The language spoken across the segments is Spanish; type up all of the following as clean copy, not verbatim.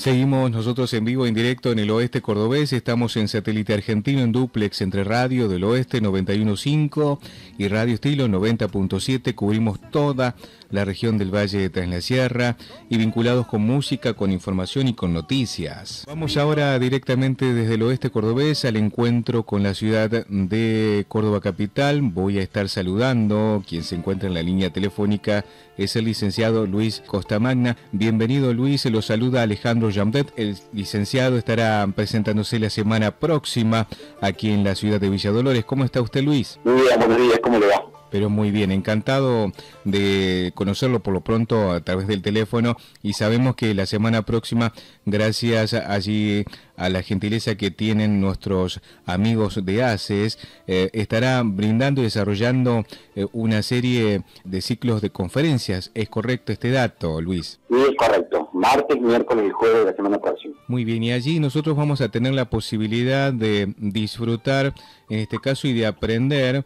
Seguimos nosotros en vivo, en directo en el oeste cordobés. Estamos en satélite argentino en dúplex entre Radio del Oeste 91.5 y Radio Estilo 90.7. Cubrimos toda la región del Valle de Tras la Sierra y vinculados con música, con información y con noticias. Vamos ahora directamente desde el oeste cordobés al encuentro con la ciudad de Córdoba capital. Voy a estar saludando. Quien se encuentra en la línea telefónica es el licenciado Luis Costamagna. Bienvenido, Luis. Lo saluda Alejandro Jamdet. El licenciado estará presentándose la semana próxima aquí en la ciudad de Villa Dolores. ¿Cómo está usted, Luis? Muy bien, buenos días. ¿Cómo le va? Pero muy bien, encantado de conocerlo por lo pronto a través del teléfono, y sabemos que la semana próxima, gracias allí a la gentileza que tienen nuestros amigos de ACES, estará brindando y desarrollando una serie de ciclos de conferencias. ¿Es correcto este dato, Luis? Sí, es correcto. Martes, miércoles y jueves de la semana próxima. Muy bien, y allí nosotros vamos a tener la posibilidad de disfrutar, en este caso, y de aprender.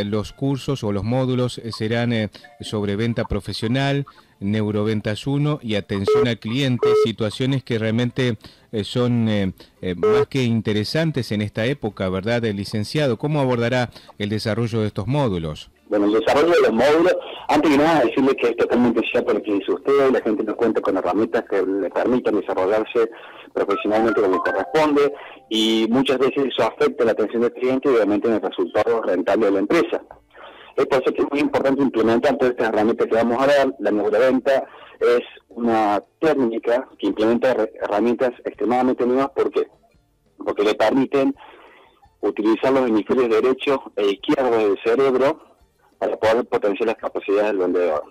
Los cursos o los módulos serán sobre venta profesional, neuroventas 1 y atención al cliente, situaciones que realmente son más que interesantes en esta época, ¿verdad, licenciado? ¿Cómo abordará el desarrollo de estos módulos? Bueno, el desarrollo de los módulos, antes que nada decirle que es totalmente cierto lo que dice usted. La gente nos cuenta con herramientas que le permitan desarrollarse profesionalmente como corresponde, y muchas veces eso afecta la atención del cliente y obviamente en el resultado rentable de la empresa. Es por eso que es muy importante implementar todas estas herramientas que vamos a dar. La neuroventa es una técnica que implementa herramientas extremadamente nuevas. ¿Por qué? Porque le permiten utilizar los hemisferios derecho e izquierdo del cerebro para poder potenciar las capacidades del vendedor.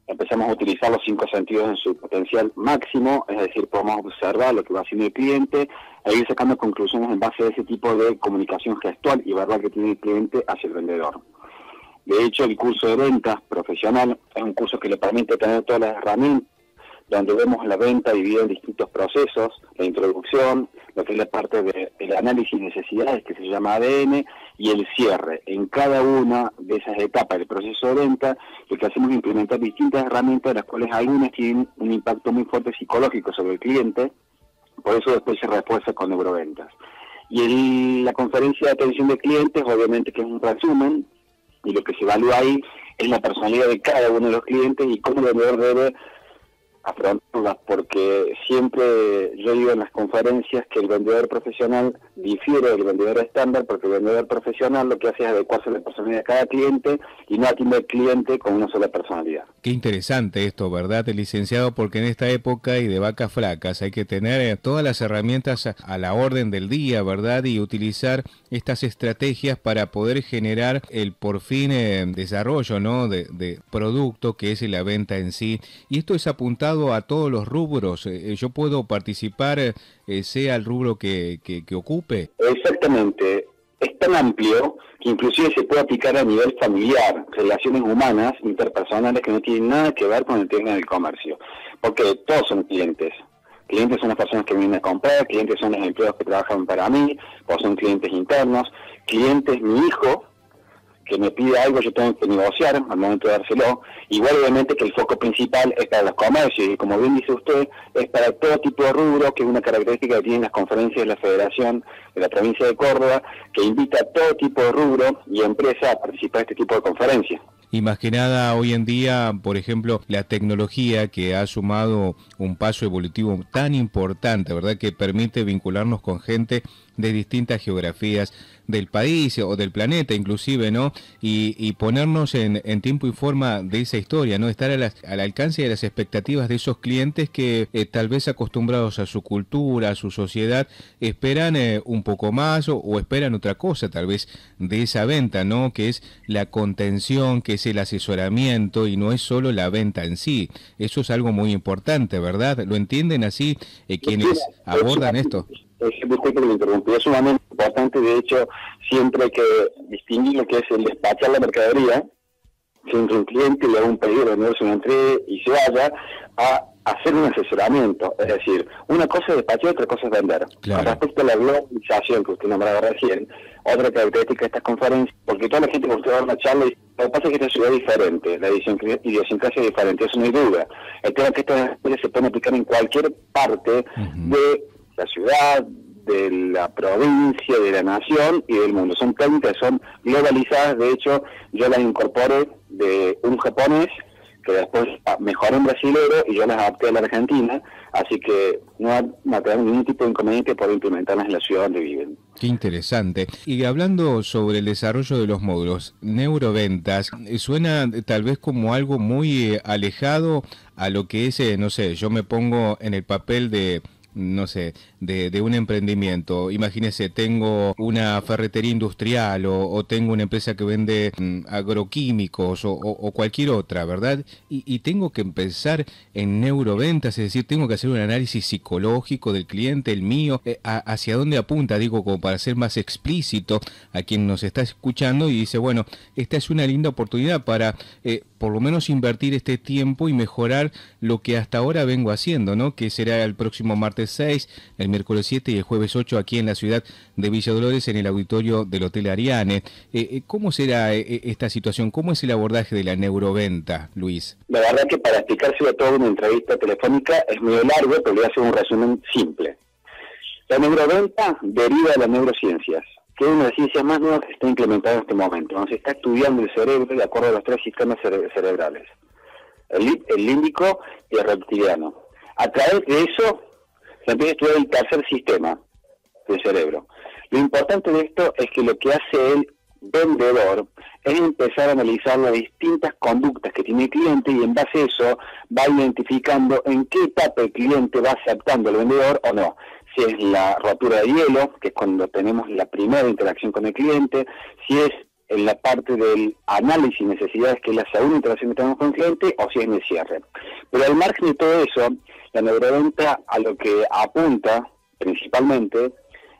Empezamos a utilizar los 5 sentidos en su potencial máximo, es decir, podemos observar lo que va haciendo el cliente e ir sacando conclusiones en base a ese tipo de comunicación gestual y verbal que tiene el cliente hacia el vendedor. De hecho, el curso de ventas profesional es un curso que le permite tener todas las herramientas, donde vemos la venta dividida en distintos procesos: la introducción, lo que es la parte del análisis de necesidades, que se llama ADN, y el cierre. En cada una de esas etapas del proceso de venta, lo que hacemos es implementar distintas herramientas, de las cuales algunas tienen un impacto muy fuerte psicológico sobre el cliente, por eso después se refuerza con neuroventas. Y la conferencia de atención de clientes, obviamente que es un resumen, y lo que se evalúa ahí es la personalidad de cada uno de los clientes y cómo el vendedor debe afrontarlas, porque siempre yo digo en las conferencias que el vendedor profesional difiere del vendedor estándar, porque el vendedor profesional lo que hace es adecuarse a la personalidad de cada cliente y no atiende al cliente con una sola personalidad. Qué interesante esto, ¿verdad, licenciado? Porque en esta época y de vacas flacas hay que tener todas las herramientas a la orden del día, ¿verdad? Y utilizar estas estrategias para poder generar el por fin desarrollo, ¿no?, de producto, que es la venta en sí. Y esto es apuntado a todos los rubros. Yo puedo participar, sea el rubro que ocupe. Exactamente. Es tan amplio que inclusive se puede aplicar a nivel familiar, relaciones humanas, interpersonales, que no tienen nada que ver con el tema del comercio. Porque todos son clientes. Clientes son las personas que vienen a comprar, clientes son los empleados que trabajan para mí, o son clientes internos. Clientes, mi hijo, que me pide algo, yo tengo que negociar al momento de dárselo. Igual obviamente que el foco principal es para los comercios, y como bien dice usted, es para todo tipo de rubro, que es una característica que tienen las conferencias de la Federación de la provincia de Córdoba, que invita a todo tipo de rubro y empresa a participar de este tipo de conferencias. Y más que nada hoy en día, por ejemplo, la tecnología, que ha sumado un paso evolutivo tan importante, ¿verdad?, que permite vincularnos con gente de distintas geografías del país o del planeta inclusive, ¿no? Y ponernos en tiempo y forma de esa historia, ¿no? Estar al alcance de las expectativas de esos clientes que tal vez acostumbrados a su cultura, a su sociedad, esperan un poco más o esperan otra cosa tal vez de esa venta, ¿no? Que es la contención, que es el asesoramiento, y no es solo la venta en sí. Eso es algo muy importante, ¿verdad? ¿Lo entienden así quienes abordan esto? Disculpe que me interrumpí, es sumamente importante. De hecho, siempre hay que distinguir lo que es el despachar la mercadería, si un cliente le da un pedido, el vendedor se lo entregue y se vaya, a hacer un asesoramiento. Es decir, una cosa es despachar y otra cosa es vender. Claro. Con respecto a la globalización que usted nombraba recién, otra característica de estas conferencias, porque toda la gente que usted va a una charla y Lo que pasa es que esta ciudad es diferente, la idiosincrasia es diferente, eso no hay duda. El tema es que estas escuelas se pueden aplicar en cualquier parte de la ciudad, de la provincia, de la nación y del mundo. Son técnicas, son globalizadas. De hecho, yo las incorporé de un japonés que después mejoró en brasilero y yo las adapté a la Argentina, así que no va a tener ningún tipo de inconveniente por implementarlas en la ciudad donde viven. Qué interesante. Y hablando sobre el desarrollo de los módulos, neuroventas, suena tal vez como algo muy alejado a lo que es, no sé, yo me pongo en el papel de, no sé, de un emprendimiento. Imagínese, tengo una ferretería industrial o tengo una empresa que vende agroquímicos o cualquier otra, ¿verdad? Y tengo que empezar en neuroventas, es decir, tengo que hacer un análisis psicológico del cliente, el mío, hacia dónde apunta, digo, como para ser más explícito a quien nos está escuchando y dice, bueno, esta es una linda oportunidad para por lo menos invertir este tiempo y mejorar lo que hasta ahora vengo haciendo, ¿no? Que será el próximo martes 6, el miércoles 7 y el jueves 8 aquí en la ciudad de Villa Dolores, en el auditorio del Hotel Ariane. ¿Cómo será esta situación? ¿Cómo es el abordaje de la neuroventa, Luis? La verdad que para explicárselo todo en una entrevista telefónica es muy largo, pero le voy a hacer un resumen simple. La neuroventa deriva de las neurociencias, que es una de las ciencias más nuevas que se está implementada en este momento, donde se está estudiando el cerebro de acuerdo a los 3 sistemas cerebrales, el límbico y el reptiliano. A través de eso se empieza a estudiar el tercer sistema del cerebro. Lo importante de esto es que lo que hace el vendedor es empezar a analizar las distintas conductas que tiene el cliente y en base a eso va identificando en qué etapa el cliente va aceptando al vendedor o no. Si es la rotura de hielo, que es cuando tenemos la primera interacción con el cliente, si es en la parte del análisis de necesidades, que es la segunda interacción que tenemos con el cliente, o si es en el cierre. Pero al margen de todo eso, la neuroventa a lo que apunta principalmente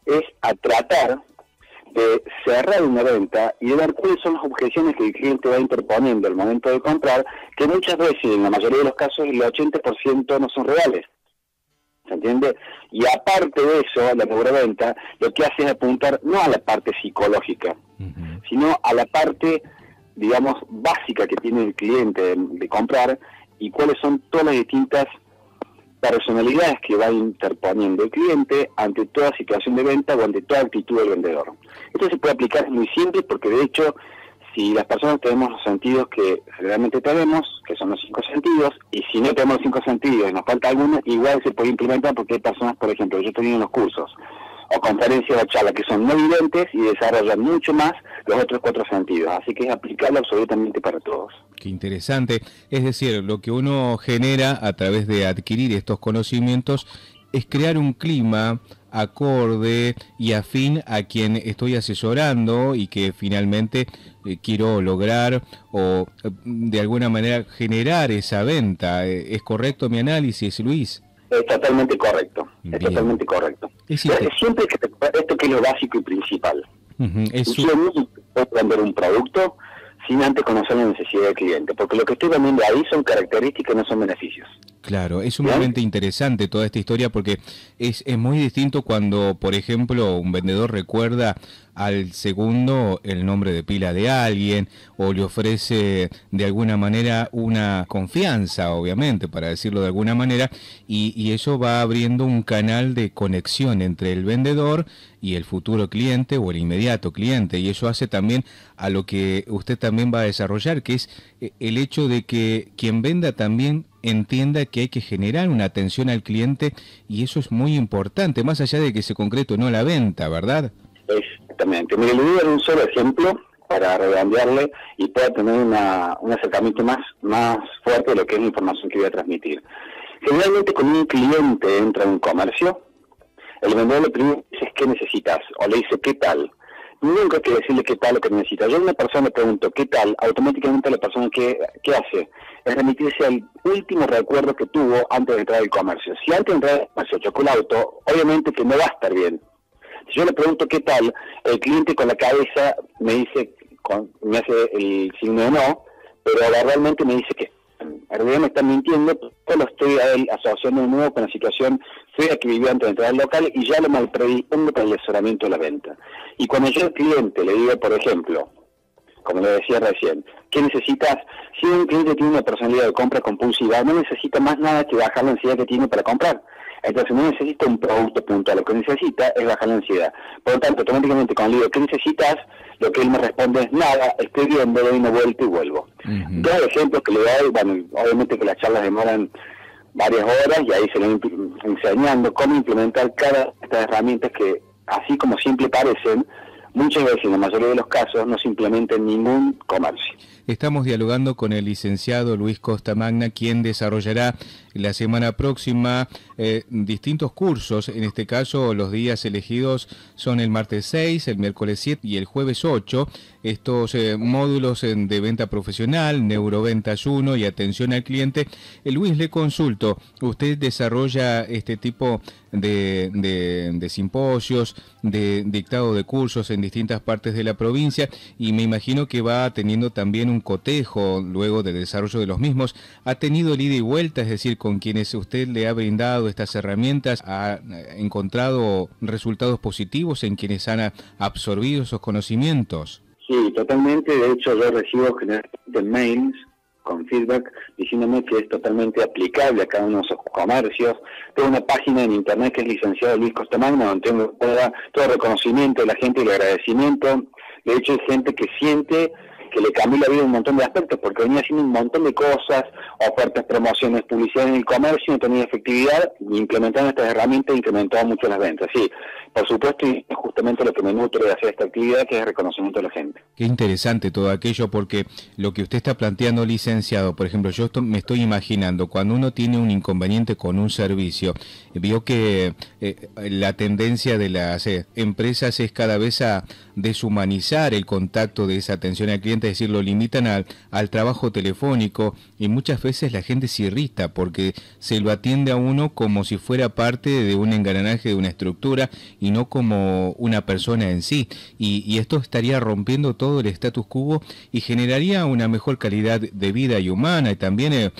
es a tratar de cerrar una venta y de ver cuáles son las objeciones que el cliente va interponiendo al momento de comprar, que muchas veces, en la mayoría de los casos, el 80% no son reales. ¿Se entiende? Y aparte de eso, la neuroventa lo que hace es apuntar no a la parte psicológica, sino a la parte, digamos, básica que tiene el cliente de comprar y cuáles son todas las distintas personalidades que va interponiendo el cliente ante toda situación de venta o ante toda actitud del vendedor. Esto se puede aplicar, es muy simple, porque de hecho, si las personas tenemos los sentidos que generalmente tenemos, que son los 5 sentidos, y si no tenemos los 5 sentidos y nos falta alguno, igual se puede implementar, porque hay personas, por ejemplo, yo he tenido en los cursos o conferencias o charlas que son no videntes y desarrollan mucho más los otros 4 sentidos, así que es aplicable absolutamente para todos. Qué interesante. Es decir, lo que uno genera a través de adquirir estos conocimientos es crear un clima acorde y afín a quien estoy asesorando y que finalmente quiero lograr o de alguna manera generar esa venta. ¿Es correcto mi análisis, Luis? Es totalmente correcto. Bien. Es totalmente correcto. Siempre que esto que es lo básico y principal. Yo no puedo vender un producto sin antes conocer la necesidad del cliente, porque lo que estoy vendiendo ahí son características, no son beneficios. Claro, es sumamente interesante toda esta historia porque es muy distinto cuando, por ejemplo, un vendedor recuerda al segundo el nombre de pila de alguien o le ofrece de alguna manera una confianza, obviamente, para decirlo de alguna manera, y eso va abriendo un canal de conexión entre el vendedor y el futuro cliente o el inmediato cliente, y eso hace también a lo que usted también va a desarrollar, que es el hecho de que quien venda también entienda que hay que generar una atención al cliente, y eso es muy importante, más allá de que se concrete o no la venta, ¿verdad? Exactamente. Mire, le voy a dar un solo ejemplo para redondearle y pueda tener un acercamiento más fuerte de lo que es la información que voy a transmitir. Generalmente cuando un cliente entra en un comercio, el vendedor le primero dice ¿qué necesitas? O le dice ¿qué tal? Nunca hay que decirle qué tal o qué necesita. Yo a una persona le pregunto ¿qué tal? Automáticamente la persona ¿qué hace? Es remitirse al último recuerdo que tuvo antes de entrar al comercio. Si antes de entrar al comercio chocó el auto, obviamente que no va a estar bien. Si yo le pregunto qué tal, el cliente con la cabeza me dice, me hace el signo de no, pero realmente me dice que en realidad me están mintiendo, pero lo estoy a él asociando de nuevo con la situación fea que vivió antes de entrar al local y ya lo malpredispongo para el asesoramiento de la venta. Y cuando yo al cliente le digo, por ejemplo, como le decía recién, ¿qué necesitas? Si un cliente tiene una personalidad de compra compulsiva, no necesita más nada que bajar la ansiedad que tiene para comprar. Entonces no necesita un producto puntual, lo que necesita es bajar la ansiedad. Por lo tanto, automáticamente cuando le digo, ¿qué necesitas? Lo que él me responde es, nada, estoy viendo, doy una vuelta y vuelvo. Dos ejemplos que le doy, bueno, obviamente que las charlas demoran varias horas y ahí se le enseñando cómo implementar cada de estas herramientas que, así como simple parecen, muchas veces, en la mayoría de los casos, no se implementa en ningún comercio. Estamos dialogando con el licenciado Luis Costamagna, quien desarrollará la semana próxima distintos cursos. En este caso, los días elegidos son el martes 6, el miércoles 7 y el jueves 8. Estos módulos de venta profesional, neuroventas 1 y atención al cliente. Luis, le consulto, usted desarrolla este tipo de simposios, de dictado de cursos en distintas partes de la provincia, y me imagino que va teniendo también un cotejo luego del desarrollo de los mismos. ¿Ha tenido el ida y vuelta, es decir, con quienes usted le ha brindado estas herramientas, ha encontrado resultados positivos en quienes han absorbido esos conocimientos? Sí, totalmente. De hecho, yo recibo generalmente mails con feedback diciéndome que es totalmente aplicable a cada uno de esos comercios. Tengo una página en internet que es licenciado Luis Costamagna, donde tengo todo el reconocimiento de la gente y el agradecimiento. De hecho, hay gente que siente que le cambió la vida en un montón de aspectos, porque venía haciendo un montón de cosas, ofertas, promociones, publicidad en el comercio, no tenía efectividad, y implementando estas herramientas incrementaba mucho las ventas. Sí, por supuesto, y es justamente lo que me nutre de hacer esta actividad, que es el reconocimiento de la gente. Qué interesante todo aquello, porque lo que usted está planteando, licenciado, por ejemplo, yo me estoy imaginando, cuando uno tiene un inconveniente con un servicio, vio que la tendencia de las empresas es cada vez a deshumanizar el contacto de esa atención al cliente, es decir, lo limitan al trabajo telefónico, y muchas veces la gente se irrita porque se lo atiende a uno como si fuera parte de un engranaje, de una estructura, y no como una persona en sí, y esto estaría rompiendo todo el status quo y generaría una mejor calidad de vida y humana, y también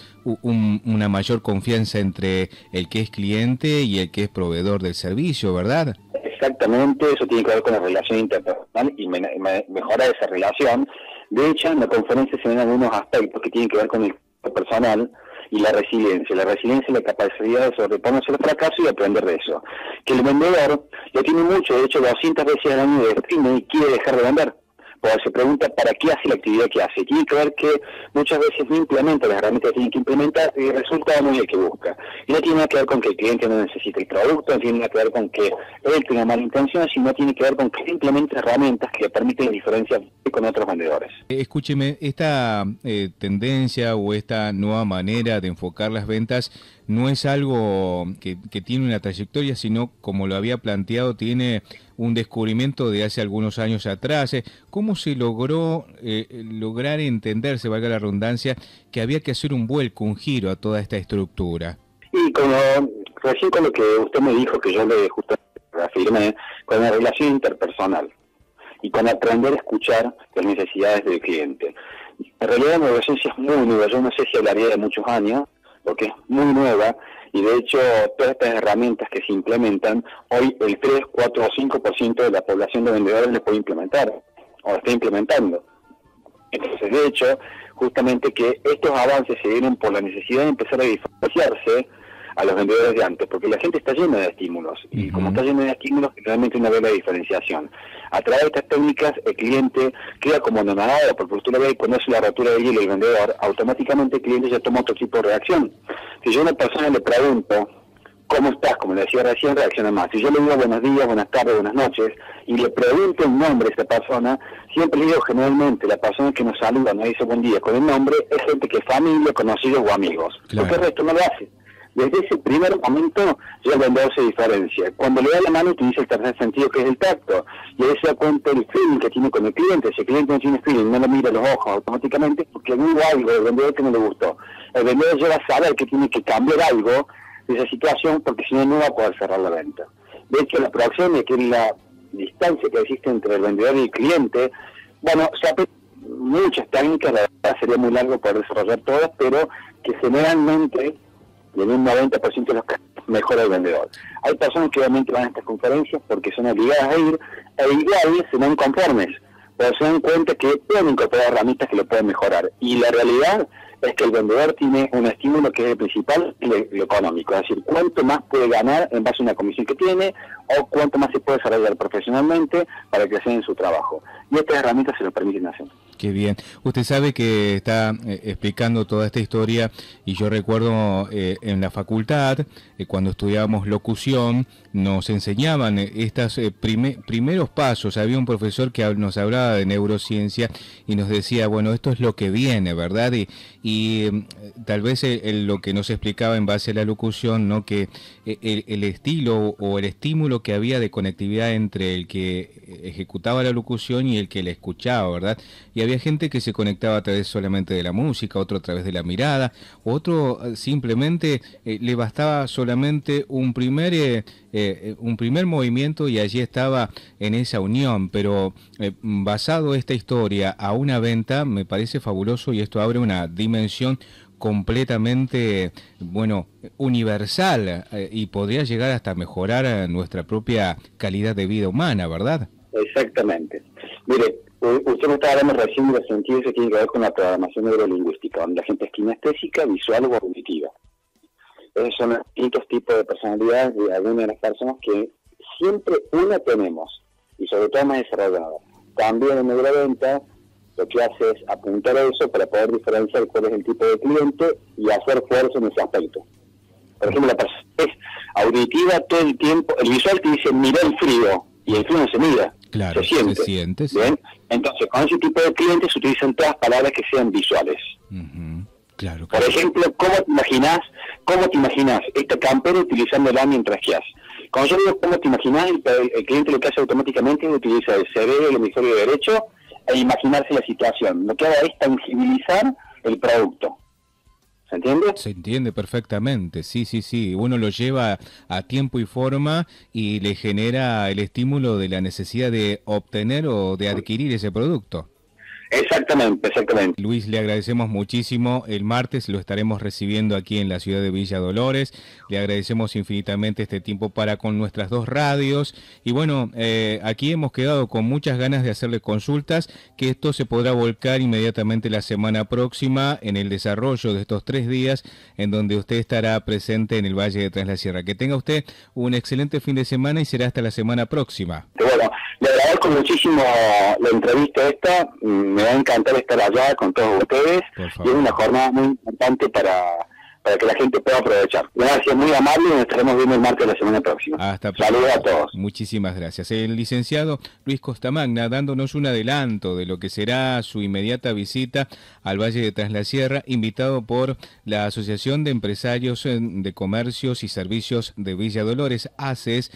una mayor confianza entre el que es cliente y el que es proveedor del servicio, ¿verdad? Exactamente, eso tiene que ver con la relación interpersonal y mejorar esa relación. De hecho, en la conferencia se ven algunos aspectos que tienen que ver con el personal y la resiliencia. La resiliencia es la capacidad de sobreponerse al fracaso y aprender de eso. Que el vendedor lo tiene mucho, de hecho 200 veces al año de destino y quiere dejar de vender. Pues se pregunta para qué hace la actividad que hace. Tiene que ver que muchas veces no implementa las herramientas que tiene que implementar y el resultado no es el que busca. Y no tiene nada que ver con que el cliente no necesite el producto, no tiene nada que ver con que él tenga mala intención, sino tiene que ver con que implementa herramientas que le permiten diferenciar con otros vendedores. Escúcheme, esta tendencia o esta nueva manera de enfocar las ventas no es algo que tiene una trayectoria, sino, como lo había planteado, tiene un descubrimiento de hace algunos años atrás. ¿Cómo se logró lograr entenderse, valga la redundancia, que había que hacer un vuelco, un giro a toda esta estructura? Y recién con lo que usted me dijo, que yo le justamente afirmé, con la relación interpersonal y con aprender a escuchar las necesidades del cliente. En realidad la neurociencia es muy nueva, yo no sé si hablaría de muchos años, porque es muy nueva, y de hecho todas estas herramientas que se implementan, hoy el 3, 4 o 5% de la población de vendedores les puede implementar, o está implementando. Entonces, de hecho, justamente que estos avances se dieron por la necesidad de empezar a diferenciarse a los vendedores de antes, porque la gente está llena de estímulos, y como está llena de estímulos, realmente no ve la diferenciación. A través de estas técnicas, el cliente queda como anonadado, porque usted lo ve y conoce la rotura de hielo del vendedor, automáticamente el cliente ya toma otro tipo de reacción. Si yo a una persona le pregunto, ¿cómo estás? Como le decía recién, reacciona más. Si yo le digo buenos días, buenas tardes, buenas noches, y le pregunto el nombre de esa persona, siempre le digo generalmente, la persona que nos saluda, nos dice buen día con el nombre, es gente que es familia, conocidos o amigos. Claro. Porque el resto no lo hace. Desde ese primer momento ya el vendedor se diferencia. Cuando le da la mano utiliza el tercer sentido, que es el tacto, y ahí se da cuenta el feeling que tiene con el cliente. Si el cliente no tiene feeling, no lo mira a los ojos automáticamente, porque hubo algo del vendedor que no le gustó. El vendedor llega a saber que tiene que cambiar algo de esa situación, porque si no, no va a poder cerrar la venta. De hecho, la proxemia, que es la distancia que existe entre el vendedor y el cliente, bueno, se aplican muchas técnicas, la verdad sería muy largo poder desarrollar todas, pero que generalmente, y en un 90% de los casos, mejora el vendedor. Hay personas que obviamente van a estas conferencias porque son obligadas a ir, e igual se ven conformes, pero se dan cuenta que pueden incorporar herramientas que lo pueden mejorar. Y la realidad es que el vendedor tiene un estímulo que es el principal, lo económico, es decir, cuánto más puede ganar en base a una comisión que tiene, o cuánto más se puede desarrollar profesionalmente para crecer en su trabajo. Y estas herramientas se lo permiten hacer. Qué bien. Usted sabe que está explicando toda esta historia y yo recuerdo en la facultad, cuando estudiábamos locución, nos enseñaban estos primeros pasos. Había un profesor que nos hablaba de neurociencia y nos decía, bueno, esto es lo que viene, ¿verdad? Y tal vez lo que nos explicaba en base a la locución, ¿no? Que el estilo o el estímulo que había de conectividad entre el que ejecutaba la locución y el que la escuchaba, ¿verdad? Y había gente que se conectaba a través solamente de la música, otro a través de la mirada, otro simplemente le bastaba solamente un primer movimiento y allí estaba en esa unión. Pero basado esta historia a una venta, me parece fabuloso y esto abre una dimensión completamente, bueno, universal y podría llegar hasta mejorar nuestra propia calidad de vida humana, ¿verdad? Exactamente. Mire, usted me estaba hablando recién de los sentidos que tiene que ver con la programación neurolingüística, donde la gente es kinestésica, visual o auditiva. Esos son los distintos tipos de personalidades de algunas de las personas que siempre una tenemos, y sobre todo más desarrollada. También en neuroventa lo que hace es apuntar a eso para poder diferenciar cuál es el tipo de cliente y hacer fuerza en ese aspecto. Por ejemplo, la persona es auditiva todo el tiempo, el visual te dice mira el frío, y el frío no se mira, claro, se siente. Se siente, sí. ¿Bien? Entonces, con ese tipo de clientes se utilizan todas palabras que sean visuales. Claro, Por ejemplo, ¿cómo te imaginas esta campera utilizándola mientras que haces? Cuando yo digo cómo te imaginas, el cliente lo que hace automáticamente es utilizar el cerebro, el hemisferio derecho, e imaginarse la situación. Lo que haga es tangibilizar el producto. ¿Se entiende? Se entiende perfectamente, sí. Uno lo lleva a tiempo y forma y le genera el estímulo de la necesidad de obtener o de adquirir ese producto. Exactamente. Luis, le agradecemos muchísimo. El martes lo estaremos recibiendo aquí en la ciudad de Villa Dolores. Le agradecemos infinitamente este tiempo para con nuestras dos radios. Y bueno, aquí hemos quedado con muchas ganas de hacerle consultas, que esto se podrá volcar inmediatamente la semana próxima en el desarrollo de estos 3 días, en donde usted estará presente en el Valle de Tras la Sierra. Que tenga usted un excelente fin de semana y será hasta la semana próxima. Bueno, le agradezco muchísimo la entrevista esta. Me va a encantar estar allá con todos ustedes y es una jornada muy importante para que la gente pueda aprovechar. Gracias, muy amable, y nos estaremos viendo el martes de la semana próxima. Saludos a todos. Muchísimas gracias. El licenciado Luis Costamagna dándonos un adelanto de lo que será su inmediata visita al Valle de Tras la Sierra, invitado por la Asociación de Empresarios de Comercios y Servicios de Villa Dolores, ACES,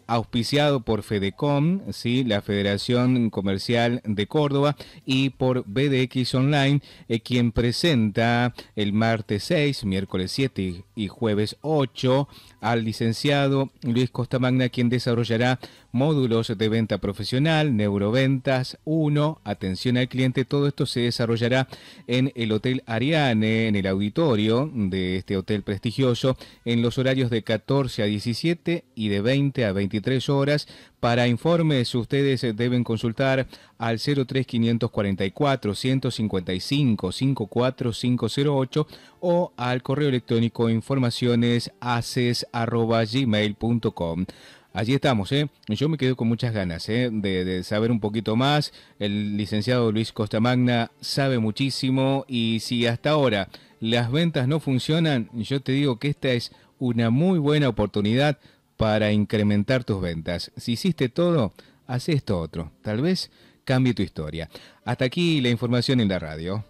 auspiciado por FEDECOM, ¿sí? La Federación Comercial de Córdoba, y por BDX Online, quien presenta el martes 6, miércoles 7 y jueves 8 al licenciado Luis Costamagna, quien desarrollará módulos de venta profesional, neuroventas 1, atención al cliente. Todo esto se desarrollará en el Hotel Ariane, en el auditorio de este hotel prestigioso, en los horarios de 14 a 17 y de 20 a 23 horas. Para informes, ustedes deben consultar al 03544 155 54508 o al correo electrónico informacionesaces@gmail.com. Allí estamos, Yo me quedo con muchas ganas, de saber un poquito más. El licenciado Luis Costamagna sabe muchísimo y si hasta ahora las ventas no funcionan, yo te digo que esta es una muy buena oportunidad para incrementar tus ventas. Si hiciste todo, haz esto otro. Tal vez cambie tu historia. Hasta aquí la información en la radio.